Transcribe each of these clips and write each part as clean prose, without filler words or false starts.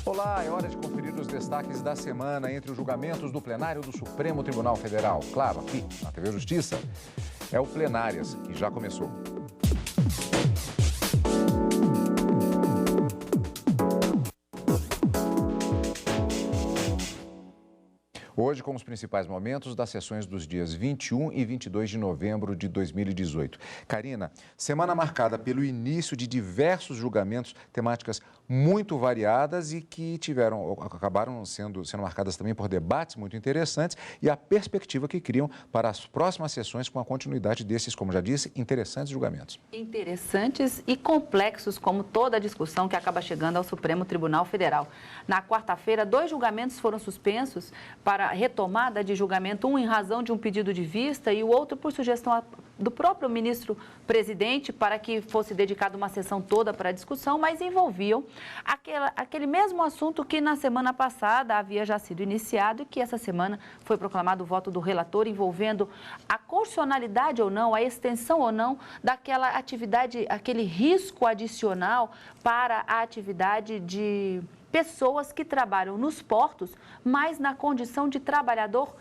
Olá, é hora de conferir os destaques da semana entre os julgamentos do plenário do Supremo Tribunal Federal. Claro, aqui na TV Justiça, é o Plenárias, que já começou. Hoje, com os principais momentos das sessões dos dias 21 e 22 de novembro de 2018. Karina, semana marcada pelo início de diversos julgamentos, temáticas muito variadas e que acabaram sendo marcadas também por debates muito interessantes e a perspectiva que criam para as próximas sessões com a continuidade desses, como já disse, interessantes julgamentos. Interessantes e complexos, como toda a discussão que acaba chegando ao Supremo Tribunal Federal. Na quarta-feira, 2 julgamentos foram suspensos para retomada de julgamento, um em razão de um pedido de vista e o outro por sugestão do próprio ministro-presidente para que fosse dedicada uma sessão toda para a discussão, mas envolviam aquele mesmo assunto que na semana passada havia já sido iniciado e que essa semana foi proclamado o voto do relator envolvendo a constitucionalidade ou não, a extensão ou não daquela atividade, aquele risco adicional para a atividade de pessoas que trabalham nos portos, mas na condição de trabalhador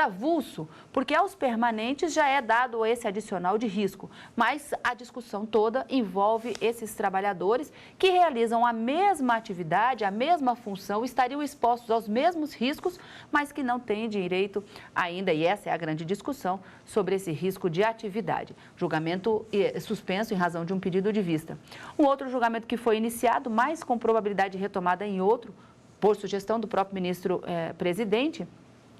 avulso, porque aos permanentes já é dado esse adicional de risco, mas a discussão toda envolve esses trabalhadores que realizam a mesma atividade, a mesma função, estariam expostos aos mesmos riscos, mas que não têm direito ainda, e essa é a grande discussão sobre esse risco de atividade. Julgamento suspenso em razão de um pedido de vista. Um outro julgamento que foi iniciado, mas com probabilidade de retomada em outro, por sugestão do próprio ministro-presidente,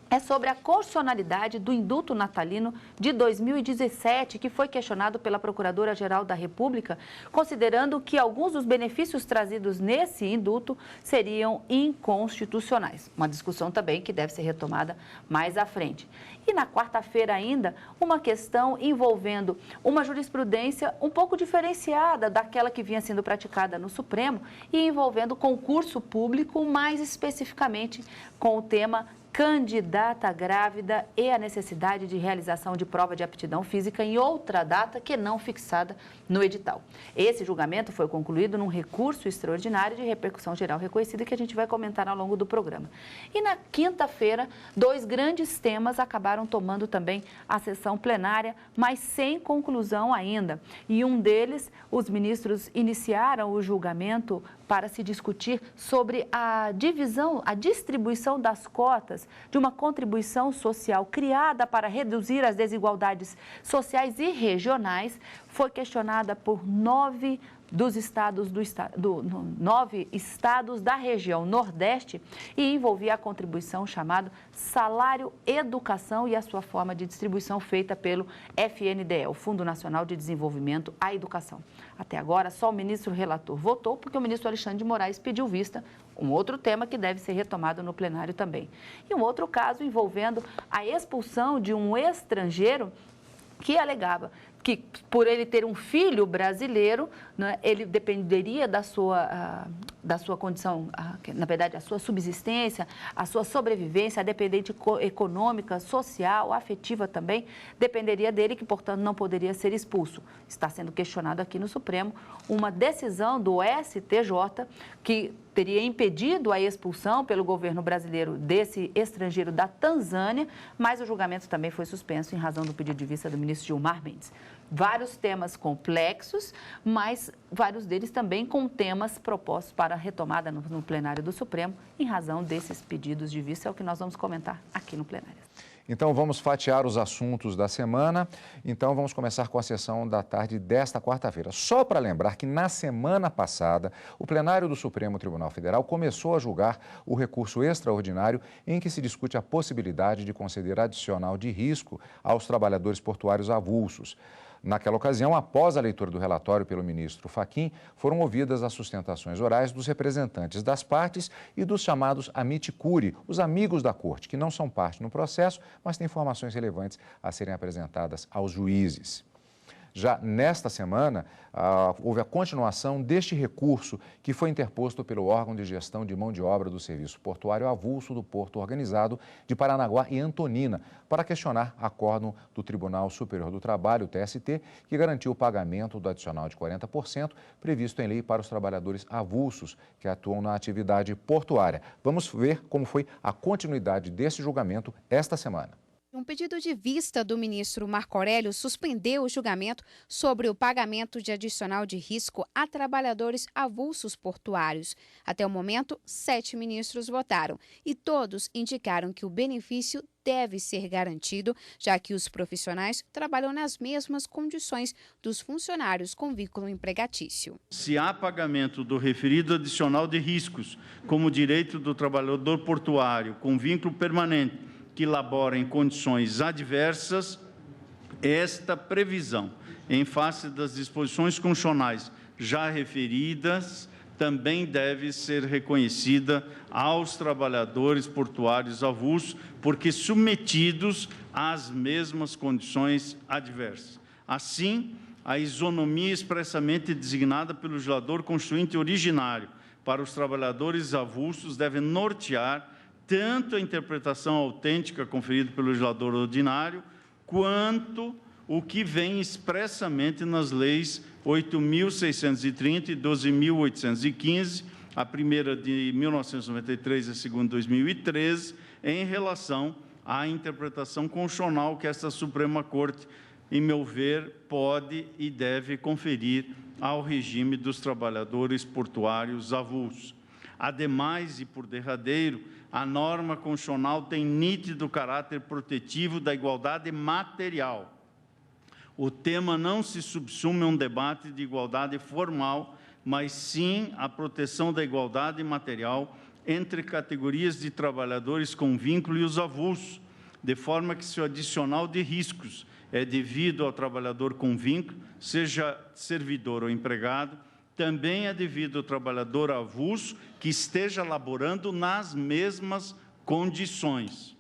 é sobre a constitucionalidade do indulto natalino de 2017, que foi questionado pela Procuradora-Geral da República, considerando que alguns dos benefícios trazidos nesse indulto seriam inconstitucionais. Uma discussão também que deve ser retomada mais à frente. E na quarta-feira ainda, uma questão envolvendo uma jurisprudência um pouco diferenciada daquela que vinha sendo praticada no Supremo e envolvendo concurso público, mais especificamente com o tema candidata grávida e a necessidade de realização de prova de aptidão física em outra data que não fixada no edital. Esse julgamento foi concluído num recurso extraordinário de repercussão geral reconhecida que a gente vai comentar ao longo do programa. E na quinta-feira, 2 grandes temas acabaram tomando também a sessão plenária, mas sem conclusão ainda. E um deles, os ministros iniciaram o julgamento para se discutir sobre a distribuição das cotas de uma contribuição social criada para reduzir as desigualdades sociais e regionais, foi questionada por 9 estados da região Nordeste e envolvia a contribuição chamada Salário Educação e a sua forma de distribuição feita pelo FNDE, o Fundo Nacional de Desenvolvimento à Educação. Até agora, só o ministro relator votou porque o ministro Alexandre de Moraes pediu vista, um outro tema que deve ser retomado no plenário também. E um outro caso envolvendo a expulsão de um estrangeiro que alegava que, por ele ter um filho brasileiro, né, ele dependeria da sua condição, na verdade, a sua subsistência, a sua sobrevivência, a dependente econômica, social, afetiva também, dependeria dele, que, portanto, não poderia ser expulso. Está sendo questionado aqui no Supremo uma decisão do STJ que teria impedido a expulsão pelo governo brasileiro desse estrangeiro da Tanzânia, mas o julgamento também foi suspenso em razão do pedido de vista do ministro Gilmar Mendes. Vários temas complexos, mas vários deles também com temas propostos para retomada no plenário do Supremo, em razão desses pedidos de vista, é o que nós vamos comentar aqui no plenário. Então, vamos fatiar os assuntos da semana. Então, vamos começar com a sessão da tarde desta quarta-feira. Só para lembrar que na semana passada, o plenário do Supremo Tribunal Federal começou a julgar o recurso extraordinário em que se discute a possibilidade de conceder adicional de risco aos trabalhadores portuários avulsos. Naquela ocasião, após a leitura do relatório pelo ministro Fachin, foram ouvidas as sustentações orais dos representantes das partes e dos chamados amici curiae, os amigos da corte, que não são parte no processo, mas têm informações relevantes a serem apresentadas aos juízes. Já nesta semana, houve a continuação deste recurso que foi interposto pelo órgão de gestão de mão de obra do Serviço Portuário Avulso do Porto Organizado de Paranaguá e Antonina, para questionar acórdão do Tribunal Superior do Trabalho, o TST, que garantiu o pagamento do adicional de 40% previsto em lei para os trabalhadores avulsos que atuam na atividade portuária. Vamos ver como foi a continuidade desse julgamento esta semana. Um pedido de vista do ministro Marco Aurélio suspendeu o julgamento sobre o pagamento de adicional de risco a trabalhadores avulsos portuários. Até o momento, 7 ministros votaram e todos indicaram que o benefício deve ser garantido, já que os profissionais trabalham nas mesmas condições dos funcionários com vínculo empregatício. Se há pagamento do referido adicional de riscos, como direito do trabalhador portuário com vínculo permanente, que labora em condições adversas, esta previsão, em face das disposições constitucionais já referidas, também deve ser reconhecida aos trabalhadores portuários avulsos, porque submetidos às mesmas condições adversas. Assim, a isonomia expressamente designada pelo legislador constituinte originário para os trabalhadores avulsos deve nortear tanto a interpretação autêntica conferida pelo legislador ordinário, quanto o que vem expressamente nas leis 8.630 e 12.815, a primeira de 1993 e a segunda de 2013, em relação à interpretação constitucional que esta Suprema Corte, em meu ver, pode e deve conferir ao regime dos trabalhadores portuários avulsos. Ademais, e por derradeiro, a norma constitucional tem nítido caráter protetivo da igualdade material. O tema não se subsume a um debate de igualdade formal, mas sim a proteção da igualdade material entre categorias de trabalhadores com vínculo e os avulsos, de forma que se o adicional de riscos é devido ao trabalhador com vínculo, seja servidor ou empregado, também é devido ao trabalhador avulso que esteja laborando nas mesmas condições.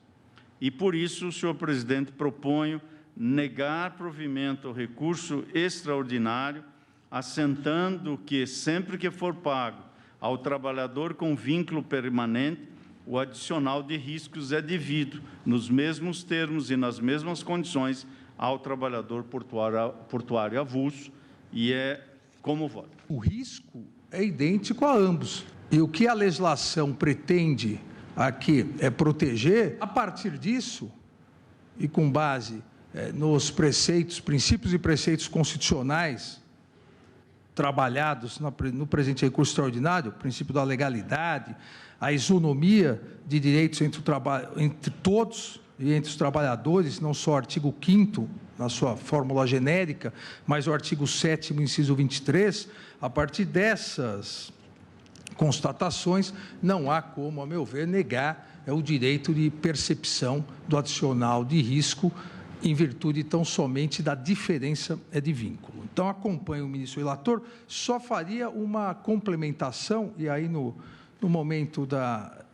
E, por isso, senhor presidente, proponho negar provimento ao recurso extraordinário, assentando que, sempre que for pago ao trabalhador com vínculo permanente, o adicional de riscos é devido, nos mesmos termos e nas mesmas condições, ao trabalhador portuário avulso, e é como voto. O risco é idêntico a ambos. E o que a legislação pretende aqui é proteger, a partir disso, e com base nos preceitos, princípios e preceitos constitucionais trabalhados no presente recurso extraordinário, o princípio da legalidade, a isonomia de direitos entre todos e entre os trabalhadores, não só o artigo 5º, na sua fórmula genérica, mas o artigo 7º, inciso 23, a partir dessas constatações, não há como, a meu ver, negar o direito de percepção do adicional de risco em virtude tão somente da diferença de vínculo. Então, acompanho o ministro relator, só faria uma complementação, e aí no momento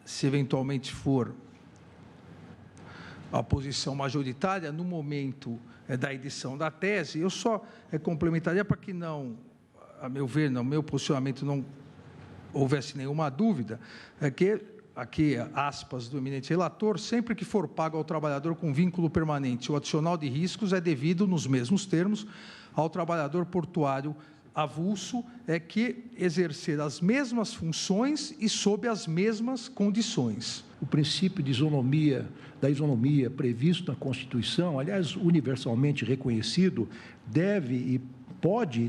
se eventualmente for a posição majoritária, no momento da edição da tese, eu só complementaria para que não, a meu ver, no meu posicionamento não houvesse nenhuma dúvida, que, aqui, aspas do eminente relator, sempre que for pago ao trabalhador com vínculo permanente o adicional de riscos é devido, nos mesmos termos, ao trabalhador portuário avulso que exercer as mesmas funções e sob as mesmas condições. O princípio da isonomia previsto na Constituição, aliás, universalmente reconhecido, deve e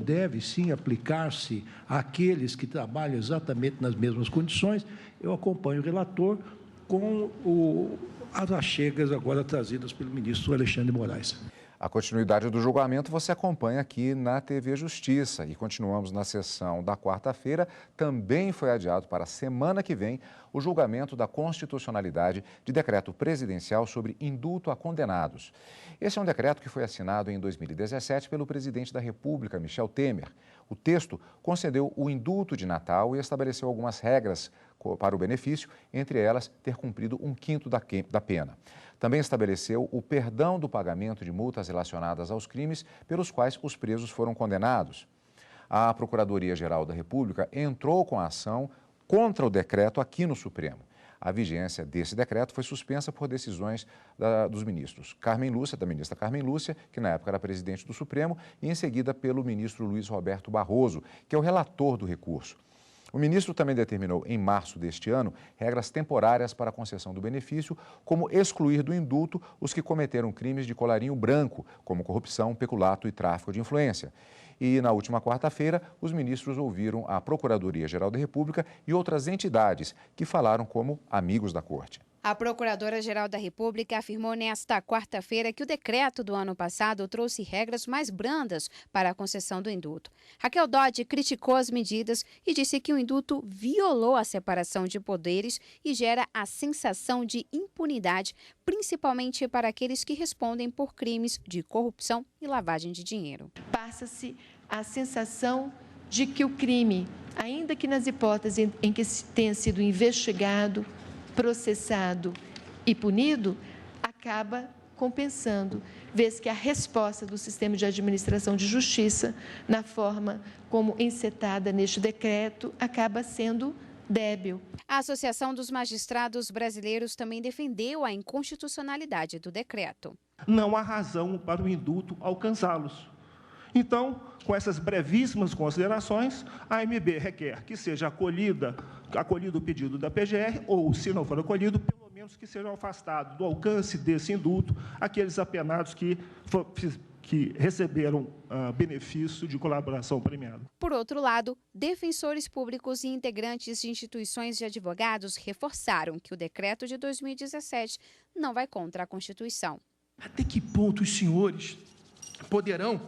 deve sim aplicar-se àqueles que trabalham exatamente nas mesmas condições. Eu acompanho o relator com as achegas agora trazidas pelo ministro Alexandre de Moraes. A continuidade do julgamento você acompanha aqui na TV Justiça e continuamos na sessão da quarta-feira. Também foi adiado para a semana que vem o julgamento da constitucionalidade de decreto presidencial sobre indulto a condenados. Esse é um decreto que foi assinado em 2017 pelo presidente da República, Michel Temer. O texto concedeu o indulto de Natal e estabeleceu algumas regras para o benefício, entre elas ter cumprido 1/5 da pena. Também estabeleceu o perdão do pagamento de multas relacionadas aos crimes pelos quais os presos foram condenados. A Procuradoria-Geral da República entrou com a ação contra o decreto aqui no Supremo. A vigência desse decreto foi suspensa por decisões dos ministros da ministra Carmen Lúcia, que na época era presidente do Supremo, e em seguida pelo ministro Luiz Roberto Barroso, que é o relator do recurso. O ministro também determinou, em março deste ano, regras temporárias para a concessão do benefício, como excluir do indulto os que cometeram crimes de colarinho branco, como corrupção, peculato e tráfico de influência. E, na última quarta-feira, os ministros ouviram a Procuradoria-Geral da República e outras entidades que falaram como amigos da Corte. A Procuradora-Geral da República afirmou nesta quarta-feira que o decreto do ano passado trouxe regras mais brandas para a concessão do indulto. Raquel Dodge criticou as medidas e disse que o indulto violou a separação de poderes e gera a sensação de impunidade, principalmente para aqueles que respondem por crimes de corrupção e lavagem de dinheiro. Passa-se a sensação de que o crime, ainda que nas hipóteses em que tenha sido investigado, processado e punido, acaba compensando, vez que a resposta do sistema de administração de justiça, na forma como encetada neste decreto, acaba sendo débil. A Associação dos Magistrados Brasileiros também defendeu a inconstitucionalidade do decreto. Não há razão para o indulto alcançá-los. Então, com essas brevíssimas considerações, a AMB requer que seja acolhido o pedido da PGR, ou, se não for acolhido, pelo menos que sejam afastados do alcance desse indulto aqueles apenados que receberam benefício de colaboração premiada. Por outro lado, defensores públicos e integrantes de instituições de advogados reforçaram que o decreto de 2017 não vai contra a Constituição. Até que ponto os senhores poderão,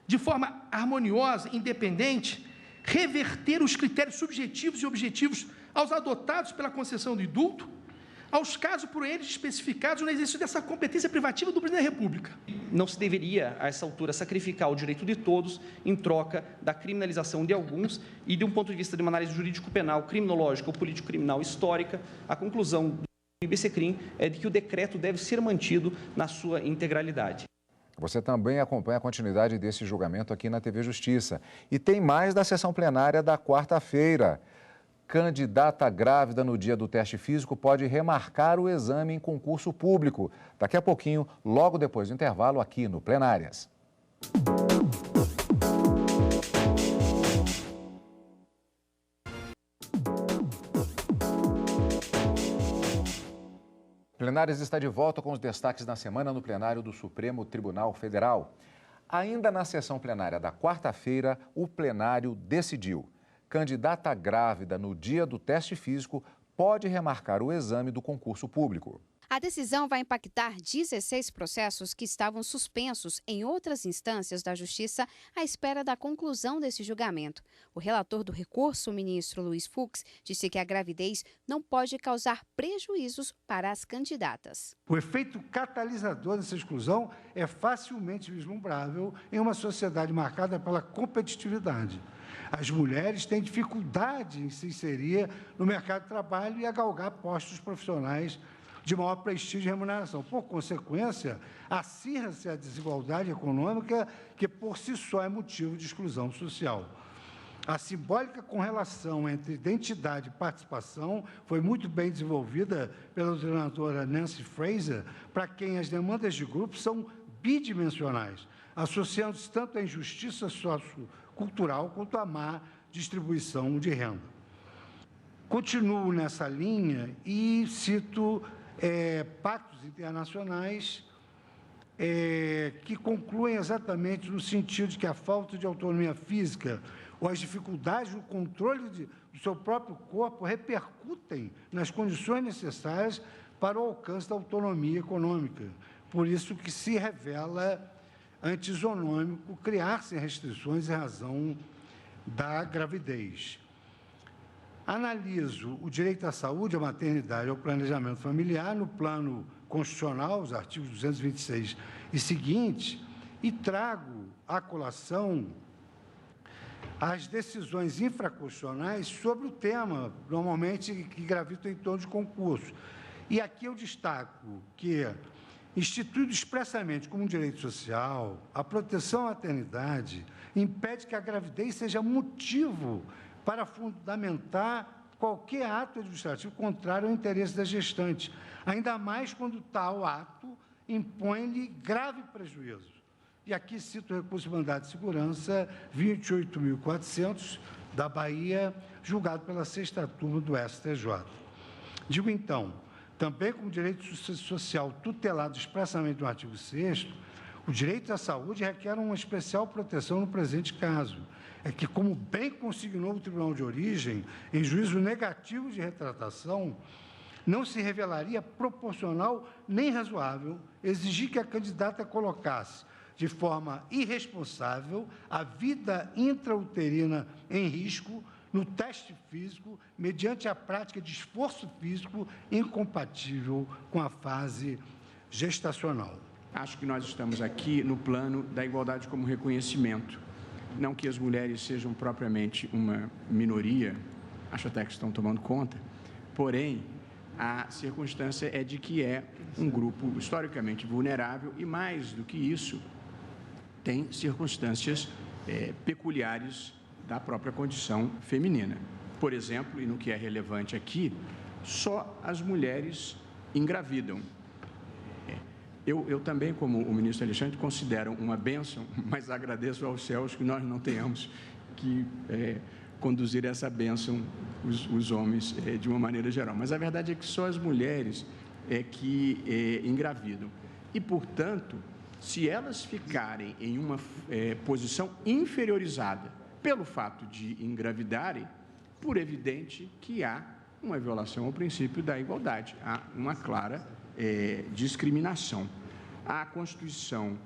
de forma harmoniosa, independente, reverter os critérios subjetivos e objetivos aos adotados pela concessão do indulto, aos casos por eles especificados no exercício dessa competência privativa do Presidente da República? Não se deveria, a essa altura, sacrificar o direito de todos em troca da criminalização de alguns e, de um ponto de vista de uma análise jurídico-penal, criminológica ou político-criminal histórica, a conclusão do IBCCRIM é de que o decreto deve ser mantido na sua integralidade. Você também acompanha a continuidade desse julgamento aqui na TV Justiça. E tem mais da sessão plenária da quarta-feira. Candidata grávida no dia do teste físico pode remarcar o exame em concurso público. Daqui a pouquinho, logo depois do intervalo, aqui no Plenárias. Plenárias está de volta com os destaques da semana no plenário do Supremo Tribunal Federal. Ainda na sessão plenária da quarta-feira, o plenário decidiu: candidata grávida no dia do teste físico pode remarcar o exame do concurso público. A decisão vai impactar 16 processos que estavam suspensos em outras instâncias da Justiça à espera da conclusão desse julgamento. O relator do recurso, o ministro Luiz Fux, disse que a gravidez não pode causar prejuízos para as candidatas. O efeito catalisador dessa exclusão é facilmente vislumbrável em uma sociedade marcada pela competitividade. As mulheres têm dificuldade em se inserir no mercado de trabalho e a galgar postos profissionais de maior prestígio e remuneração. Por consequência, acirra-se a desigualdade econômica, que por si só é motivo de exclusão social. A simbólica correlação entre identidade e participação foi muito bem desenvolvida pela doutrinatora Nancy Fraser, para quem as demandas de grupo são bidimensionais, associando-se tanto à injustiça sociocultural quanto à má distribuição de renda. Continuo nessa linha e cito pactos internacionais que concluem exatamente no sentido de que a falta de autonomia física ou as dificuldades no controle do seu próprio corpo repercutem nas condições necessárias para o alcance da autonomia econômica. Por isso que se revela antisonômico criar-se restrições em razão da gravidez. Analiso o direito à saúde, à maternidade e ao planejamento familiar no plano constitucional, os artigos 226 e seguintes, e trago à colação as decisões infraconstitucionais sobre o tema, normalmente que gravitam em torno de concurso. E aqui eu destaco que, instituído expressamente como um direito social, a proteção à maternidade impede que a gravidez seja motivo para fundamentar qualquer ato administrativo contrário ao interesse da gestante, ainda mais quando tal ato impõe-lhe grave prejuízo. E aqui cito o recurso de mandado de segurança 28.400 da Bahia, julgado pela 6ª turma do STJ. Digo então, também como direito social tutelado expressamente no artigo 6º, o direito à saúde requer uma especial proteção no presente caso. É que, como bem consignou o Tribunal de Origem, em juízo negativo de retratação, não se revelaria proporcional nem razoável exigir que a candidata colocasse, de forma irresponsável, a vida intrauterina em risco no teste físico, mediante a prática de esforço físico incompatível com a fase gestacional. Acho que nós estamos aqui no plano da igualdade como reconhecimento. Não que as mulheres sejam propriamente uma minoria, acho até que estão tomando conta, porém, a circunstância é de que é um grupo historicamente vulnerável e, mais do que isso, tem circunstâncias peculiares da própria condição feminina. Por exemplo, e no que é relevante aqui, só as mulheres engravidam. Eu também, como o ministro Alexandre, considero uma bênção, mas agradeço aos céus que nós não tenhamos que conduzir essa bênção, os homens, de uma maneira geral. Mas a verdade é que só as mulheres que engravidam. E, portanto, se elas ficarem em uma posição inferiorizada pelo fato de engravidarem, por evidente que há uma violação ao princípio da igualdade, há uma clara discriminação. A Constituição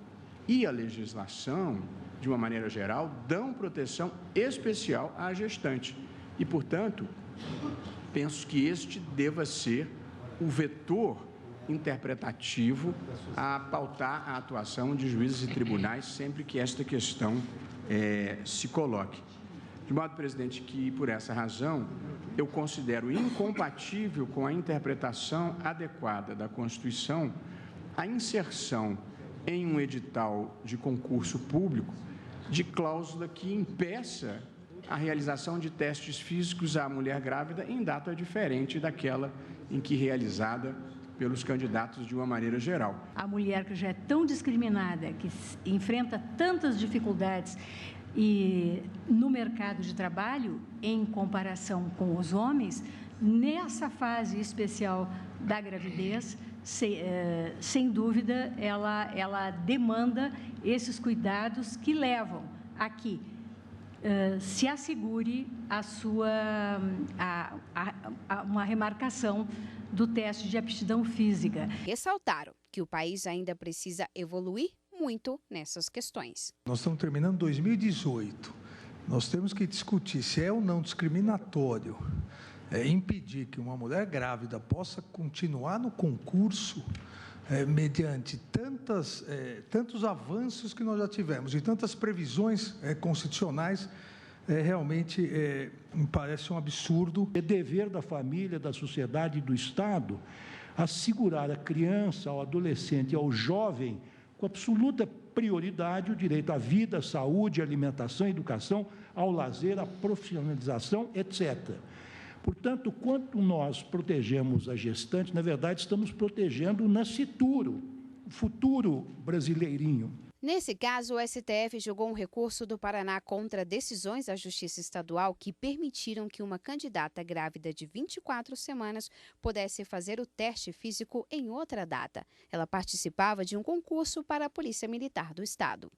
e a legislação, de uma maneira geral, dão proteção especial à gestante. E, portanto, penso que este deva ser o vetor interpretativo a pautar a atuação de juízes e tribunais sempre que esta questão se coloque. De modo, presidente, que, por essa razão, eu considero incompatível com a interpretação adequada da Constituição a inserção em um edital de concurso público de cláusula que impeça a realização de testes físicos à mulher grávida em data diferente daquela em que realizada pelos candidatos de uma maneira geral. A mulher que já é tão discriminada, que enfrenta tantas dificuldades no mercado de trabalho, em comparação com os homens, nessa fase especial da gravidez, sem dúvida, ela demanda esses cuidados que levam a que se assegure uma remarcação do teste de aptidão física. Ressaltaram que o país ainda precisa evoluir muito nessas questões. Nós estamos terminando 2018. Nós temos que discutir se é ou não discriminatório impedir que uma mulher grávida possa continuar no concurso mediante tantos avanços que nós já tivemos e tantas previsões constitucionais. Realmente me parece um absurdo. É dever da família, da sociedade e do Estado assegurar à criança, ao adolescente e ao jovem, com absoluta prioridade, o direito à vida, à saúde, à alimentação, à educação, ao lazer, à profissionalização, etc. Portanto, quanto nós protegemos a gestante, na verdade, estamos protegendo o nascituro, o futuro brasileirinho. Nesse caso, o STF julgou um recurso do Paraná contra decisões da Justiça Estadual que permitiram que uma candidata grávida de 24 semanas pudesse fazer o teste físico em outra data. Ela participava de um concurso para a Polícia Militar do Estado.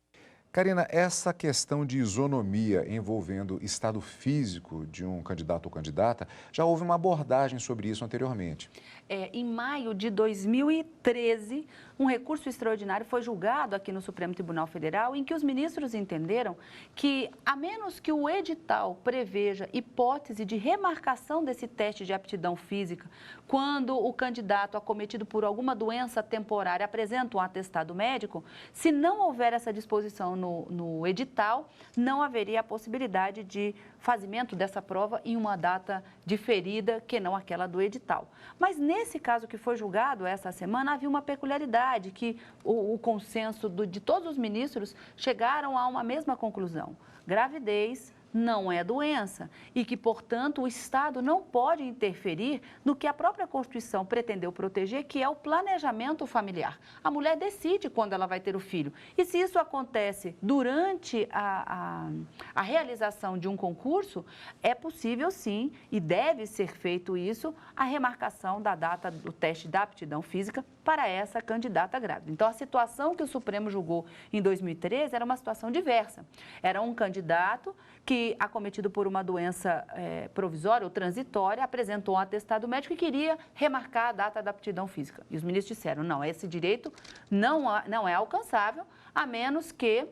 Karina, essa questão de isonomia envolvendo estado físico de um candidato ou candidata, já houve uma abordagem sobre isso anteriormente. Em maio de 2013, um recurso extraordinário foi julgado aqui no Supremo Tribunal Federal, em que os ministros entenderam que, a menos que o edital preveja hipótese de remarcação desse teste de aptidão física, quando o candidato acometido por alguma doença temporária apresenta um atestado médico, se não houver essa disposição no edital, não haveria a possibilidade de fazimento dessa prova em uma data diferida que não aquela do edital. Mas nesse caso que foi julgado essa semana, havia uma peculiaridade, que o consenso de todos os ministros chegaram a uma mesma conclusão: gravidez não é doença e que, portanto, o Estado não pode interferir no que a própria Constituição pretendeu proteger, que é o planejamento familiar. A mulher decide quando ela vai ter o filho. E se isso acontece durante a realização de um concurso, é possível sim, e deve ser feito isso, a remarcação da data do teste da aptidão física para essa candidata grávida. Então, a situação que o Supremo julgou em 2013 era uma situação diversa. Era um candidato que, acometido por uma doença provisória ou transitória, apresentou um atestado médico e queria remarcar a data da aptidão física. E os ministros disseram: não, esse direito não é alcançável, a menos que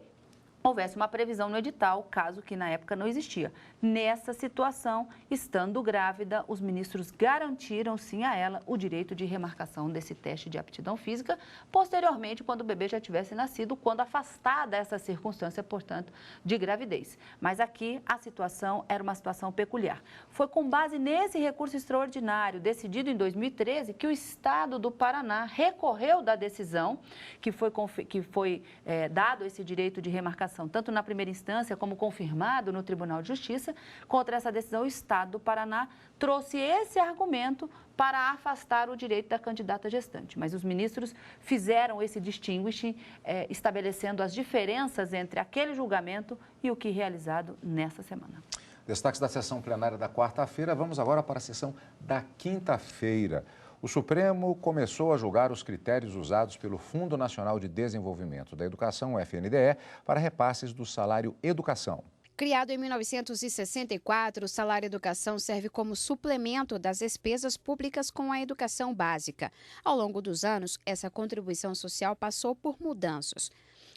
houvesse uma previsão no edital, caso que na época não existia. Nessa situação, estando grávida, os ministros garantiram sim a ela o direito de remarcação desse teste de aptidão física, posteriormente, quando o bebê já tivesse nascido, quando afastada essa circunstância, portanto, de gravidez. Mas aqui a situação era uma situação peculiar. Foi com base nesse recurso extraordinário, decidido em 2013, que o Estado do Paraná recorreu da decisão que foi dado esse direito de remarcação, tanto na primeira instância como confirmado no Tribunal de Justiça. Contra essa decisão, o Estado do Paraná trouxe esse argumento para afastar o direito da candidata gestante. Mas os ministros fizeram esse distinguishing, estabelecendo as diferenças entre aquele julgamento e o que realizado nessa semana. Destaques da sessão plenária da quarta-feira. Vamos agora para a sessão da quinta-feira. O Supremo começou a julgar os critérios usados pelo Fundo Nacional de Desenvolvimento da Educação, o FNDE, para repasses do salário educação. Criado em 1964, o salário educação serve como suplemento das despesas públicas com a educação básica. Ao longo dos anos, essa contribuição social passou por mudanças.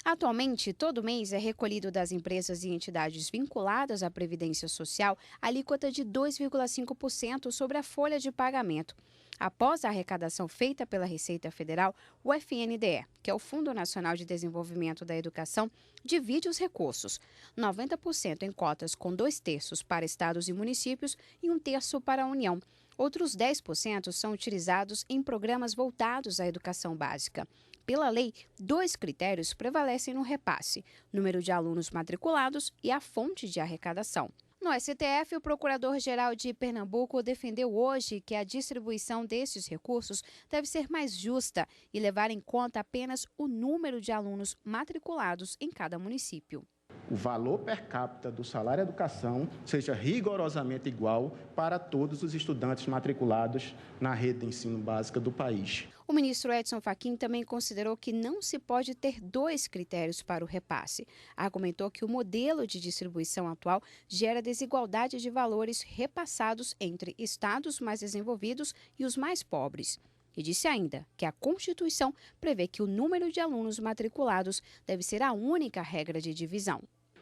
Atualmente, todo mês é recolhido das empresas e entidades vinculadas à Previdência Social a alíquota de 2,5% sobre a folha de pagamento. Após a arrecadação feita pela Receita Federal, o FNDE, que é o Fundo Nacional de Desenvolvimento da Educação, divide os recursos, 90% em cotas com 2/3 para estados e municípios e 1/3 para a União. Outros 10% são utilizados em programas voltados à educação básica. Pela lei, 2 critérios prevalecem no repasse: número de alunos matriculados e a fonte de arrecadação. No STF, o Procurador-Geral de Pernambuco defendeu hoje que a distribuição desses recursos deve ser mais justa e levar em conta apenas o número de alunos matriculados em cada município. O valor per capita do salário educação seja rigorosamente igual para todos os estudantes matriculados na rede de ensino básica do país. O ministro Edson Fachin também considerou que não se pode ter 2 critérios para o repasse. Argumentou que o modelo de distribuição atual gera desigualdade de valores repassados entre estados mais desenvolvidos e os mais pobres. E disse ainda que a Constituição prevê que o número de alunos matriculados deve ser a única regra de divisão.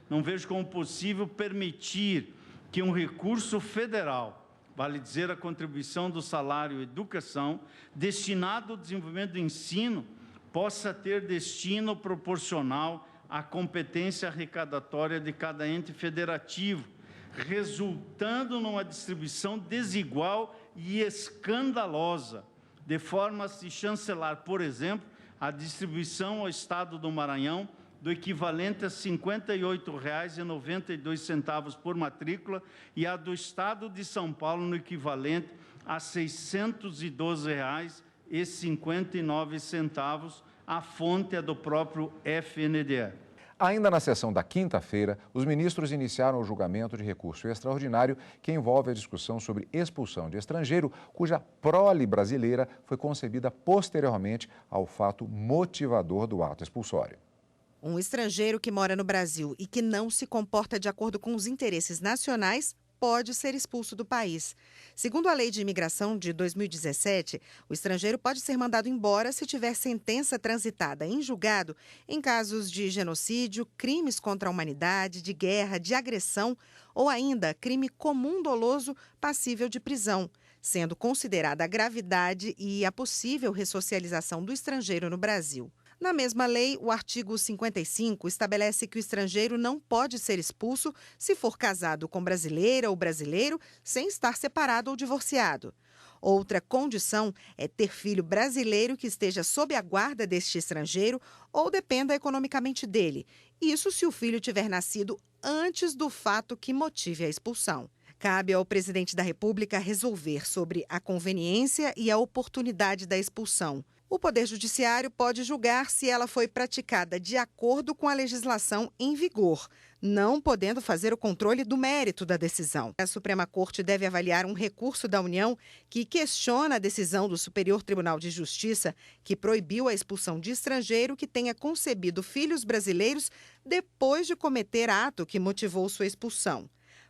Não vejo como possível permitir que um recurso federal, vale dizer a contribuição do salário educação, destinado ao desenvolvimento do ensino, possa ter destino proporcional à competência arrecadatória de cada ente federativo, resultando numa distribuição desigual e escandalosa, de forma a se chancelar, por exemplo, a distribuição ao Estado do Maranhão do equivalente a R$ 58,92 por matrícula e a do Estado de São Paulo no equivalente a R$ 612,59. A fonte é do próprio FNDE. Ainda na sessão da quinta-feira, os ministros iniciaram o julgamento de recurso extraordinário que envolve a discussão sobre expulsão de estrangeiro, cuja prole brasileira foi concebida posteriormente ao fato motivador do ato expulsório. Um estrangeiro que mora no Brasil e que não se comporta de acordo com os interesses nacionais pode ser expulso do país. Segundo a Lei de Imigração de 2017, o estrangeiro pode ser mandado embora se tiver sentença transitada em julgado em casos de genocídio, crimes contra a humanidade, de guerra, de agressão ou ainda crime comum doloso passível de prisão, sendo considerada a gravidade e a possível ressocialização do estrangeiro no Brasil. Na mesma lei, o artigo 55 estabelece que o estrangeiro não pode ser expulso se for casado com brasileira ou brasileiro sem estar separado ou divorciado. Outra condição é ter filho brasileiro que esteja sob a guarda deste estrangeiro ou dependa economicamente dele. Isso se o filho tiver nascido antes do fato que motive a expulsão. Cabe ao presidente da República resolver sobre a conveniência e a oportunidade da expulsão. O Poder Judiciário pode julgar se ela foi praticada de acordo com a legislação em vigor, não podendo fazer o controle do mérito da decisão. A Suprema Corte deve avaliar um recurso da União que questiona a decisão do Superior Tribunal de Justiça, que proibiu a expulsão de estrangeiro que tenha concebido filhos brasileiros depois de cometer ato que motivou sua expulsão.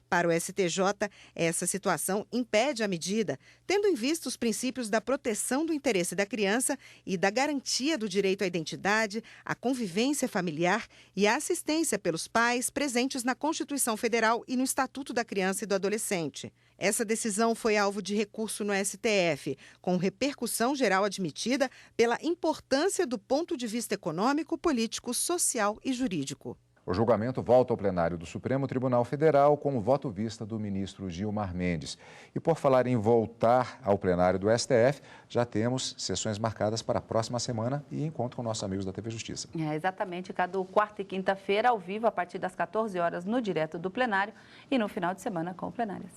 Para o STJ, essa situação impede a medida, tendo em vista os princípios da proteção do interesse da criança e da garantia do direito à identidade, à convivência familiar e à assistência pelos pais presentes na Constituição Federal e no Estatuto da Criança e do Adolescente. Essa decisão foi alvo de recurso no STF, com repercussão geral admitida pela importância do ponto de vista econômico, político, social e jurídico. O julgamento volta ao plenário do Supremo Tribunal Federal com o voto vista do ministro Gilmar Mendes. E por falar em voltar ao plenário do STF, já temos sessões marcadas para a próxima semana e encontro com nossos amigos da TV Justiça. Exatamente, cada quarta e quinta-feira ao vivo, a partir das 14 horas no direto do plenário e no final de semana com plenárias.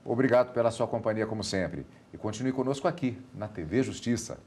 Obrigado pela sua companhia como sempre e continue conosco aqui na TV Justiça.